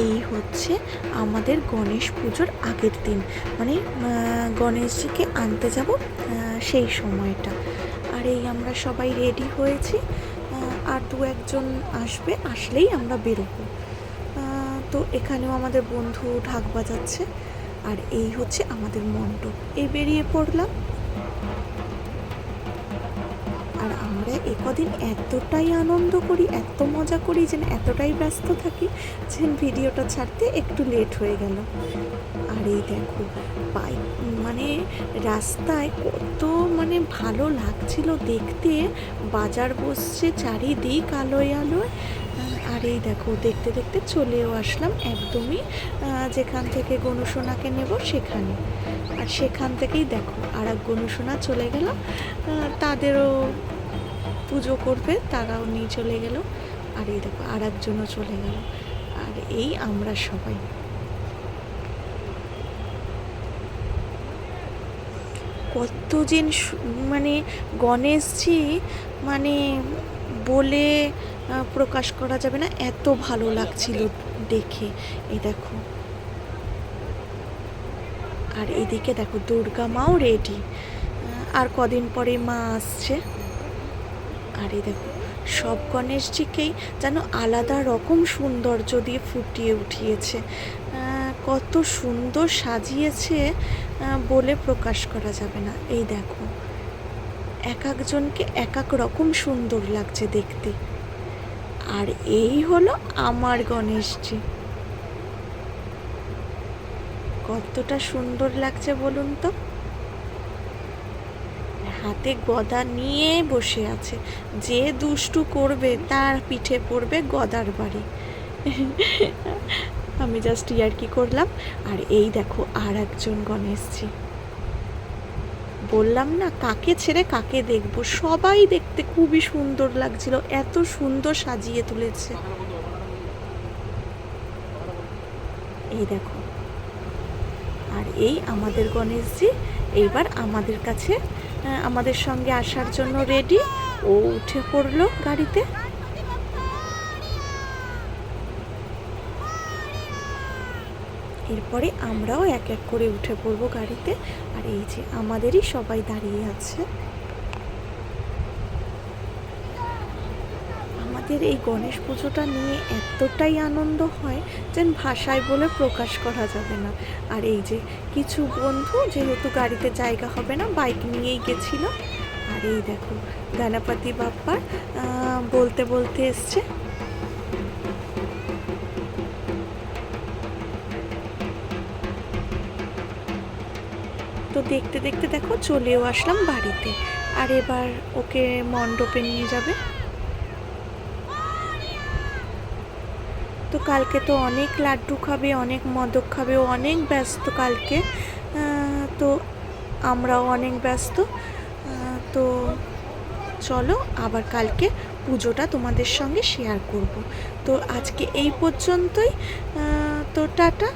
এই হচ্ছে আমাদের গণেশ পুজোর আগের দিন, মানে গণেশজিকে আনতে যাব সেই সময়টা। আর এই আমরা সবাই রেডি হয়েছি, আর দু একজন আসবে, আসলেই আমরা বেরোবো। তো এখানেও আমাদের বন্ধু ঢাক বাজাচ্ছে, আর এই হচ্ছে আমাদের মণ্ডপ। এই বেরিয়ে পড়লাম। আর আমরা একদিন এতটাই আনন্দ করি, এত মজা করি, যেন এতটাই ব্যস্ত থাকি যে ভিডিওটা ছাড়তে একটু লেট হয়ে গেল। আর এই দেখো বাইক, মানে রাস্তায় কত মানে ভালো লাগছিল দেখতে, বাজার বসছে চারিদিক আলোয় আলোয়। আর এই দেখো দেখতে দেখতে চলেও আসলাম একদমই যেখান থেকে গনুসোনাকে নেব সেখানে। আর সেখান থেকেই দেখো আর এক গনুসোনা চলে গেল, তাদেরও পুজো করবে, তারাও নিয়ে চলে গেল। আর এই দেখো আর একজনও চলে গেল। আর এই আমরা সবাই কত দিন, মানে গণেশজি মানে বলে প্রকাশ করা যাবে না, এত ভালো লাগছিল দেখে। এই দেখো, আর এদিকে দেখো দুর্গা মাও রেডি, আর কদিন পরে মা আসছে। আর এই দেখো সব গণেশজিকেই যেন আলাদা রকম সৌন্দর্য দিয়ে ফুটিয়ে উঠিয়েছে, কত সুন্দর সাজিয়েছে বলে প্রকাশ করা যাবে না। এই দেখো এক একজনকে এক এক রকম সুন্দর লাগছে দেখতে। আর এই হলো আমার গণেশজি, কতটা সুন্দর লাগছে বলুন তো। হাতে গদা নিয়ে বসে আছে, যে দুষ্টু করবে তার পিঠে পড়বে গদার বাড়ি। আমি জাস্ট ইয়ার্কি করলাম। আর এই দেখো আর একজন গণেশজি, বললাম না কাকে ছেড়ে কাকে দেখবো, সবাই দেখতে খুবই সুন্দর লাগছিল, এত সুন্দর সাজিয়ে তুলেছে। এই দেখো, আর এই আমাদের গণেশজি এইবার আমাদের কাছে আমাদের সঙ্গে আসার জন্য রেডি। ও উঠে পড়লো গাড়িতে। এরপরে আমরাও এক এক করে উঠে পড়বো গাড়িতে। আর এই যে আমাদেরই সবাই দাঁড়িয়ে আছে। আমাদের এই গণেশ পুজোটা নিয়ে এতটাই আনন্দ হয় যেন ভাষায় বলে প্রকাশ করা যাবে না। আর এই যে কিছু বন্ধু, যেহেতু গাড়িতে জায়গা হবে না, বাইক নিয়েই গেছিল। আর এই দেখো গণপতি বাপ্পার বলতে বলতে এসছে। তো দেখতে দেখতে দেখো চলেও আসলাম বাড়িতে। আর এবার ওকে মণ্ডপে নিয়ে যাবে। তো কালকে তো অনেক লাড্ডু খাবে, অনেক মদক খাবে, ও অনেক ব্যস্ত কালকে। তো আমরাও অনেক ব্যস্ত। তো চলো আবার কালকে পুজোটা তোমাদের সঙ্গে শেয়ার করব। তো আজকে এই পর্যন্তই। তো টাটা।